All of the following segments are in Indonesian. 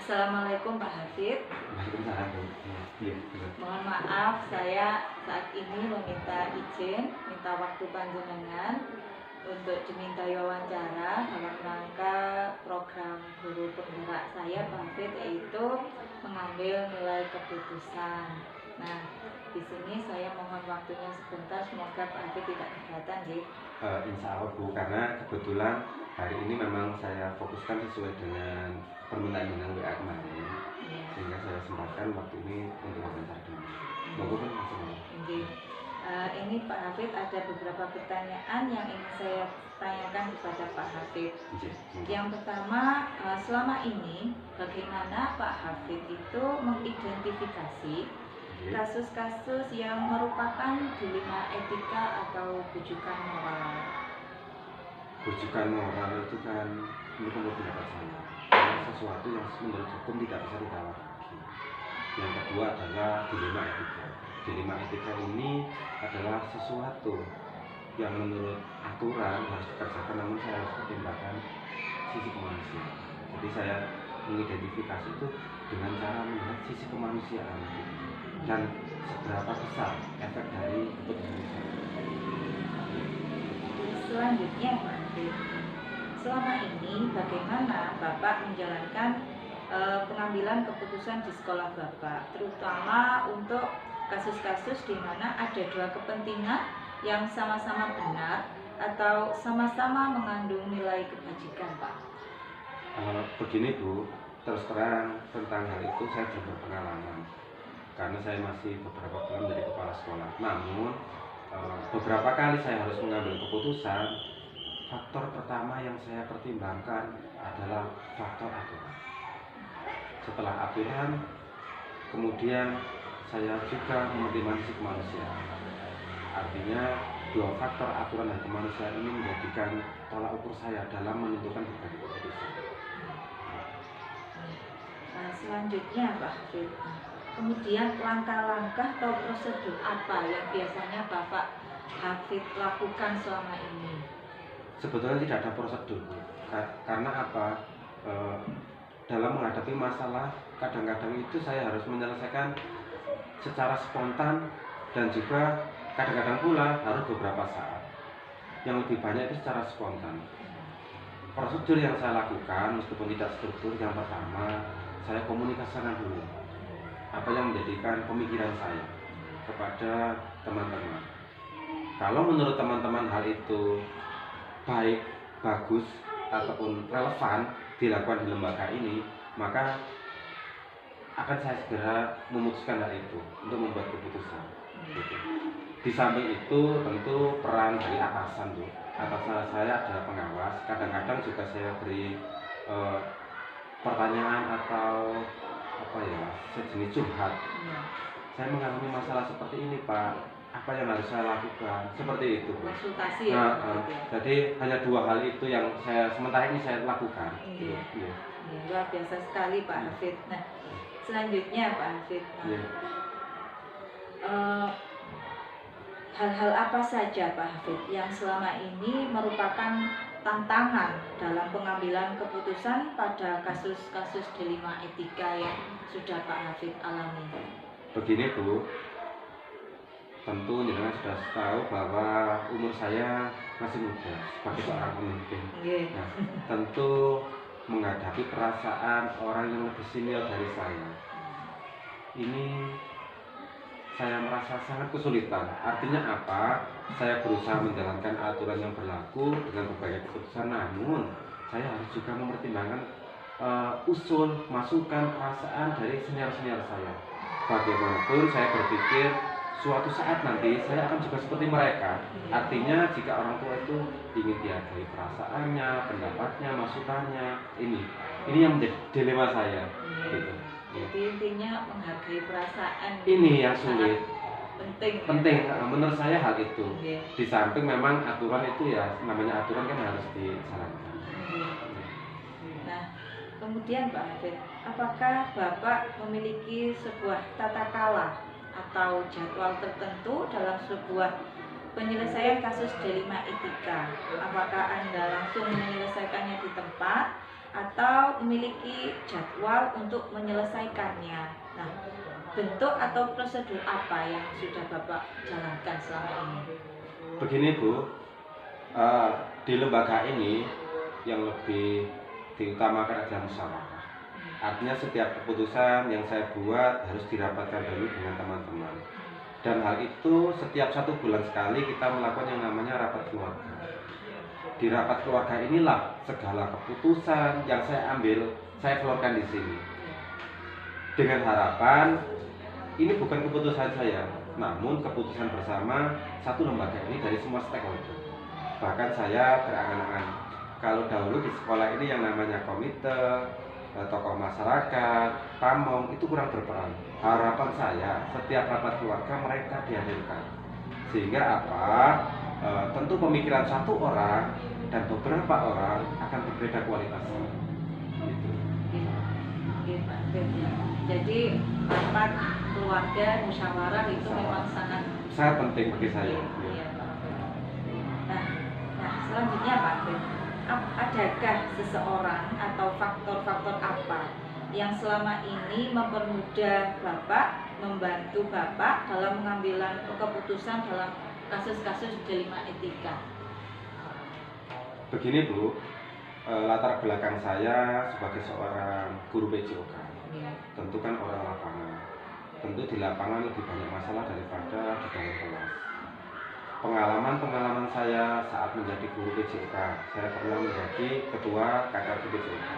Assalamualaikum Pak Hafid. Waalaikumsalam, Bu. Iya, betul. Mohon maaf, saya saat ini meminta izin, minta waktu panjenengan untuk diminta wawancara dalam rangka program guru penggerak saya Pak Hafid, yaitu mengambil nilai keputusan. Nah, di sini saya mohon waktunya sebentar, semoga Pak Hafid tidak keberatan, ya. Insya Allah, Bu, karena kebetulan hari ini memang saya fokuskan sesuai dengan permintaan dengan WA kemarin, sehingga saya sempatkan waktu ini untuk wawancara dulu. Monggo, kan langsung. Oke. Ini Pak Hafid, ada beberapa pertanyaan yang ingin saya tanyakan kepada Pak Hafid. Yang pertama, selama ini bagaimana Pak Hafid itu mengidentifikasi kasus-kasus yang merupakan dilema etika atau bujukan moral? Bujukan moral itu kan menurut pendapat saya adalah sesuatu yang menurut hukum tidak bisa ditawar lagi. Yang kedua adalah dilema etika. Dilema etika ini adalah sesuatu yang menurut aturan harus dikerjakan, namun saya harus pertimbangkan sisi kemanusiaan. Jadi saya mengidentifikasi itu dengan cara melihat sisi kemanusiaan dan seberapa besar efek dari keputusan itu. Selanjutnya Pak Hafid, selama ini bagaimana Bapak menjalankan pengambilan keputusan di sekolah Bapak, terutama untuk kasus-kasus di mana ada dua kepentingan yang sama-sama benar atau sama-sama mengandung nilai kebajikan, Pak? Begini, Bu, terus terang tentang hal itu saya belum berpengalaman karena saya masih beberapa bulan menjadi kepala sekolah. Namun beberapa kali saya harus mengambil keputusan. Faktor pertama yang saya pertimbangkan adalah faktor aturan. Setelah aturan, kemudian saya juga mempertimbangkan sisi kemanusiaan. Artinya dua faktor aturan dan kemanusiaan ini menjadikan tolak ukur saya dalam menentukan berbagai keputusan. Selanjutnya Pak Hafid, kemudian langkah-langkah atau prosedur apa yang biasanya Bapak Hafid lakukan selama ini? Sebetulnya tidak ada prosedur, karena apa? Dalam menghadapi masalah kadang-kadang itu saya harus menyelesaikan secara spontan dan juga kadang-kadang pula harus beberapa saat. Yang lebih banyak itu secara spontan. Prosedur yang saya lakukan meskipun tidak struktur, yang pertama saya komunikasikan dulu apa yang menjadikan pemikiran saya kepada teman-teman. Kalau menurut teman-teman hal itu baik, bagus, ataupun relevan dilakukan di lembaga ini, maka akan saya segera memutuskan hal itu untuk membuat keputusan. Di samping itu tentu peran dari atasan, tuh. Atasan saya adalah pengawas. Kadang-kadang juga saya beri pertanyaan atau sejenis curhat. Saya mengalami masalah seperti ini, Pak. Apa yang harus saya lakukan? Seperti itu, Bu. Konsultasi ya. Jadi hanya dua hal itu yang saya sementara ini saya lakukan. Iya. Luar biasa sekali Pak Hafid. Nah, selanjutnya Pak Hafid, hal-hal apa saja Pak Hafid yang selama ini merupakan tantangan dalam pengambilan keputusan pada kasus-kasus dilema etika yang sudah Pak Hafid alami? Begini, Bu, tentu jenengan sudah tahu bahwa umur saya masih muda sebagai seorang pemimpin. Nah, tentu menghadapi perasaan orang yang lebih senior dari saya, ini saya merasa sangat kesulitan. Artinya apa? Saya berusaha menjalankan aturan yang berlaku dengan berbagai keputusan, namun saya harus juga mempertimbangkan usul, masukan, perasaan dari senior-senior saya. Bagaimanapun saya berpikir suatu saat nanti saya akan juga seperti mereka. Artinya jika orang tua itu ingin dihargai perasaannya, pendapatnya, masukannya, ini yang menjadi dilema saya. Gitu. Jadi intinya menghargai perasaan. Ini yang sulit. Penting. Menurut saya hal itu. Di samping memang aturan itu ya, namanya aturan kan harus dijalankan. Nah, kemudian Pak Hafid, apakah Bapak memiliki sebuah tata kala atau jadwal tertentu dalam sebuah penyelesaian kasus dilema etika? Apakah Anda langsung menyelesaikannya di tempat atau memiliki jadwal untuk menyelesaikannya. Nah, bentuk atau prosedur apa yang sudah Bapak jalankan selama ini? Begini Bu, di lembaga ini yang lebih diutamakan adalah musyawarah. Artinya setiap keputusan yang saya buat harus dirapatkan dulu dengan teman-teman. Dan hal itu setiap 1 bulan sekali kita melakukan yang namanya rapat keluarga. Di rapat keluarga inilah segala keputusan yang saya ambil, saya keluarkan di sini. Dengan harapan ini bukan keputusan saya, namun keputusan bersama satu lembaga ini dari semua stakeholder. Bahkan saya berangan-angan, kalau dahulu di sekolah ini yang namanya komite, tokoh masyarakat, pamong itu kurang berperan. Harapan saya setiap rapat keluarga mereka dihadirkan, sehingga apa? Tentu pemikiran satu orang dan beberapa orang akan berbeda kualitasnya. Gitu. Oke, Pak Fit. Jadi rapat keluarga musyawarah itu memang sangat penting bagi saya. Iya. Nah, selanjutnya Pak Fit, adakah seseorang atau faktor-faktor apa yang selama ini mempermudah Bapak, membantu Bapak dalam mengambil keputusan dalam kasus-kasus delima etika? Begini Bu, latar belakang saya sebagai seorang guru PJOK, tentu kan orang lapangan. Tentu di lapangan lebih banyak masalah daripada di dalam kelas. Pengalaman saya saat menjadi guru PJOK, saya pernah menjadi ketua KKRT PJOK.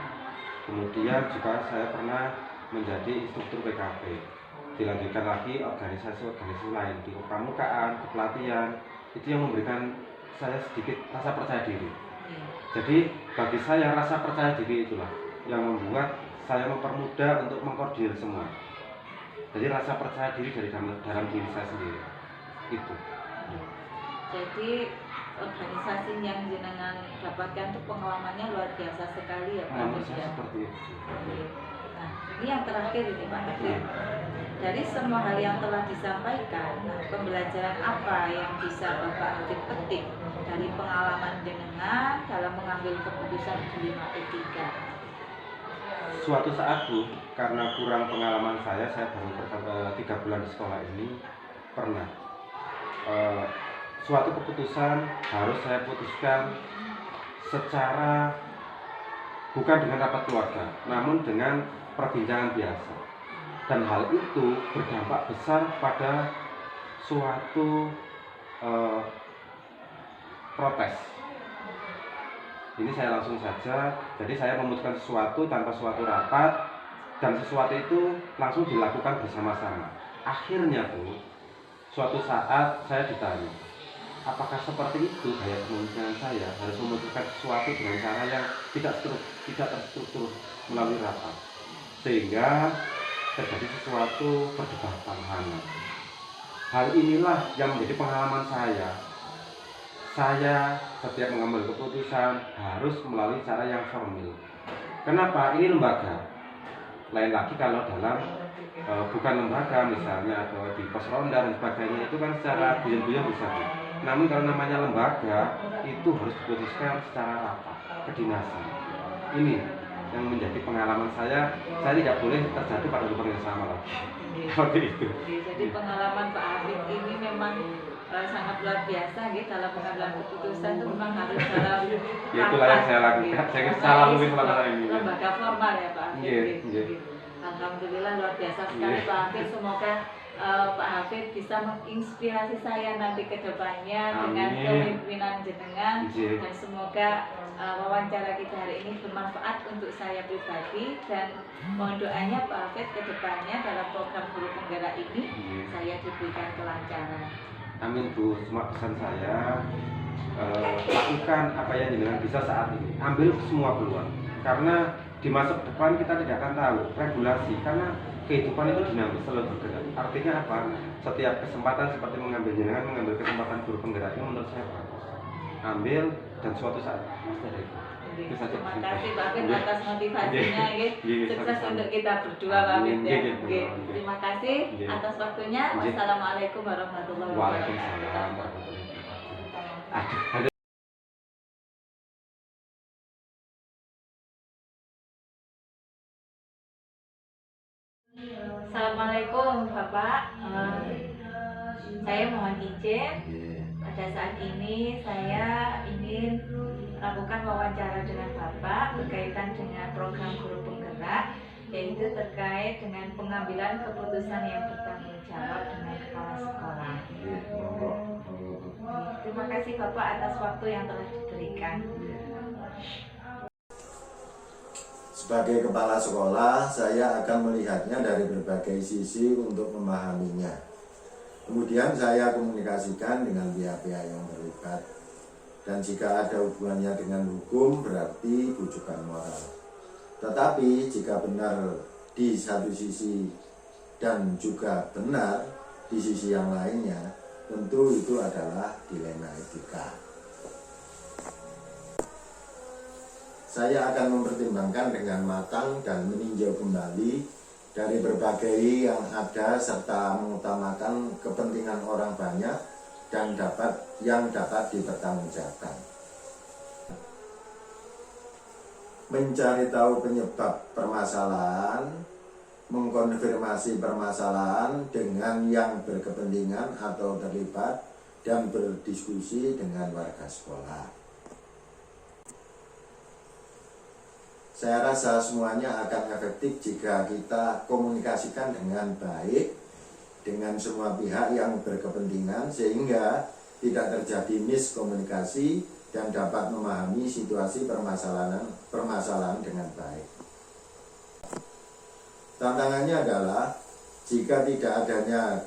Kemudian juga saya pernah menjadi instruktur PKP. Dilanjutkan lagi organisasi-organisasi lain di kepramukaan, kepelatihan, itu yang memberikan saya sedikit rasa percaya diri. Jadi bagi saya rasa percaya diri itulah yang membuat saya mempermudah untuk mengkoordinir semua. Jadi rasa percaya diri dari dalam diri saya sendiri itu. Jadi organisasi yang jenengan dapatkan itu pengalamannya luar biasa sekali ya Pak. Menurut saya seperti itu. Nah, ini yang terakhir ini Pak Hafid. Dari semua hal yang telah disampaikan, pembelajaran apa yang bisa Bapak Hafid petik dari pengalaman jenengan dalam mengambil keputusan delima etika? Suatu saat Bu, karena kurang pengalaman saya baru 3 bulan di sekolah ini, pernah suatu keputusan harus saya putuskan secara bukan dengan rapat keluarga, namun dengan perbincangan biasa. Dan hal itu berdampak besar pada suatu protes. Ini saya langsung saja, jadi saya memutuskan sesuatu tanpa suatu rapat, dan sesuatu itu langsung dilakukan bersama-sama. Akhirnya Bu, suatu saat saya ditanya, apakah seperti itu gaya kepemimpinan saya, harus memutuskan sesuatu dengan cara yang tidak terstruktur melalui rapat, sehingga terjadi sesuatu perdebatan hangat. Hal inilah yang menjadi pengalaman saya. Saya setiap mengambil keputusan harus melalui cara yang formal. Kenapa? Ini lembaga. Lain lagi kalau dalam bukan lembaga, misalnya atau di pos ronda dan sebagainya, itu kan secara guyon-guyon bisa. Namun kalau namanya lembaga itu harus diputuskan secara rapat, kedinasan. Ini yang menjadi pengalaman saya tidak boleh terjadi pada lubang yang sama lagi. Seperti itu. Jadi pengalaman Pak Hafid ini memang sangat luar biasa gitu, dalam pengambilan keputusan itu memang harus dalam ya, itulah yang saya lakukan. Saya salah lebih selama ini. Lembaga formal ya Pak Hafid. Alhamdulillah luar biasa sekali Pak Hafid. Semoga Pak Hafid bisa menginspirasi saya nanti ke depannya dengan kepemimpinan jenengan, dan semoga wawancara kita hari ini bermanfaat untuk saya pribadi, dan mohon doanya Pak Hafid ke depannya dalam program guru penggerak ini saya diberikan kelancaran. Amin Bu, cuma pesan saya lakukan apa yang jenengan bisa saat ini, ambil semua peluang, karena di masa depan kita tidak akan tahu regulasi, karena kehidupan itu dinamis, selalu bergerak. Artinya apa? Setiap kesempatan seperti mengambil kesempatan guru penggerak ini menurut saya bagus. Ambil dan suatu saat pasti ada itu. Terima kasih Pak Hafid atas motivasinya, sukses untuk kita berdua Pak Hafid. Terima kasih atas waktunya. Wassalamualaikum warahmatullahi wabarakatuh. Waalaikumsalam warahmatullahi wabarakatuh. Assalamualaikum Bapak. Saya mohon izin. Nggih. Pada saat ini saya ingin melakukan wawancara dengan Bapak berkaitan dengan program guru penggerak, yaitu terkait dengan pengambilan keputusan yang bertanggung jawab dengan kepala sekolah. Nggih, monggo, monggo. Terima kasih Bapak atas waktu yang telah diberikan. Sebagai kepala sekolah, saya akan melihatnya dari berbagai sisi untuk memahaminya. Kemudian saya komunikasikan dengan pihak-pihak yang terlibat. Dan jika ada hubungannya dengan hukum, berarti rujukan moral. Tetapi jika benar di satu sisi dan juga benar di sisi yang lainnya, tentu itu adalah dilema etika. Saya akan mempertimbangkan dengan matang dan meninjau kembali dari berbagai yang ada serta mengutamakan kepentingan orang banyak dan yang dapat dipertanggungjawabkan. Mencari tahu penyebab permasalahan, mengkonfirmasi permasalahan dengan yang berkepentingan atau terlibat, dan berdiskusi dengan warga sekolah. Saya rasa semuanya akan efektif jika kita komunikasikan dengan baik dengan semua pihak yang berkepentingan sehingga tidak terjadi miskomunikasi dan dapat memahami situasi permasalahan dengan baik. Tantangannya adalah jika tidak adanya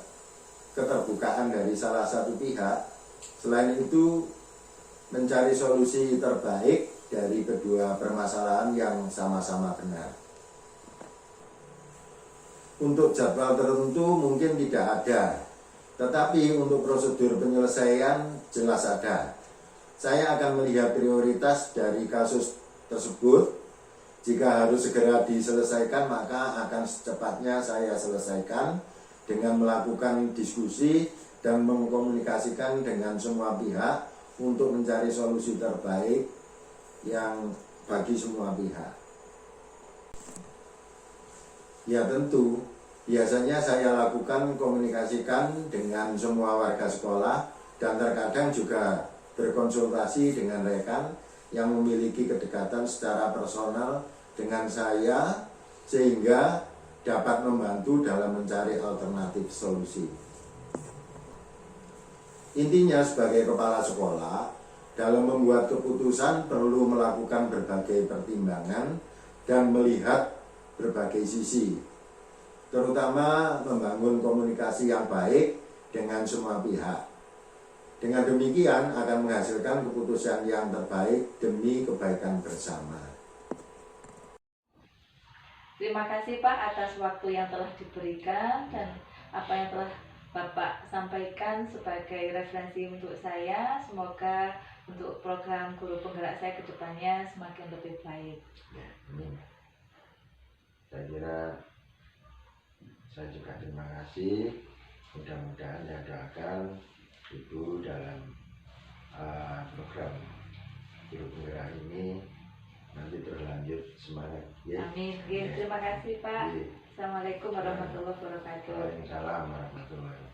keterbukaan dari salah satu pihak, selain itu mencari solusi terbaik dari kedua permasalahan yang sama-sama benar. Untuk jadwal tertentu mungkin tidak ada, tetapi untuk prosedur penyelesaian jelas ada. Saya akan melihat prioritas dari kasus tersebut. Jika harus segera diselesaikan, maka akan secepatnya saya selesaikan dengan melakukan diskusi dan mengkomunikasikan dengan semua pihak untuk mencari solusi terbaik yang bagi semua pihak. Ya tentu, biasanya saya lakukan komunikasikan dengan semua warga sekolah dan terkadang juga berkonsultasi dengan rekan yang memiliki kedekatan secara personal dengan saya sehingga dapat membantu dalam mencari alternatif solusi. Intinya sebagai kepala sekolah, dalam membuat keputusan perlu melakukan berbagai pertimbangan dan melihat berbagai sisi, terutama membangun komunikasi yang baik dengan semua pihak. Dengan demikian akan menghasilkan keputusan yang terbaik demi kebaikan bersama. Terima kasih Pak atas waktu yang telah diberikan dan apa yang telah Bapak sampaikan sebagai referensi untuk saya. Semoga untuk program guru penggerak saya ke depannya semakin lebih baik. Ya, amin. Saya kira saya juga terima kasih. Mudah-mudahan saya doakan Ibu dalam program guru penggerak ini nanti berlanjut semangat. Ya. Amin. Terima kasih Pak. Ya. Assalamualaikum warahmatullahi wabarakatuh. Waalaikumsalam warahmatullahi wabarakatuh.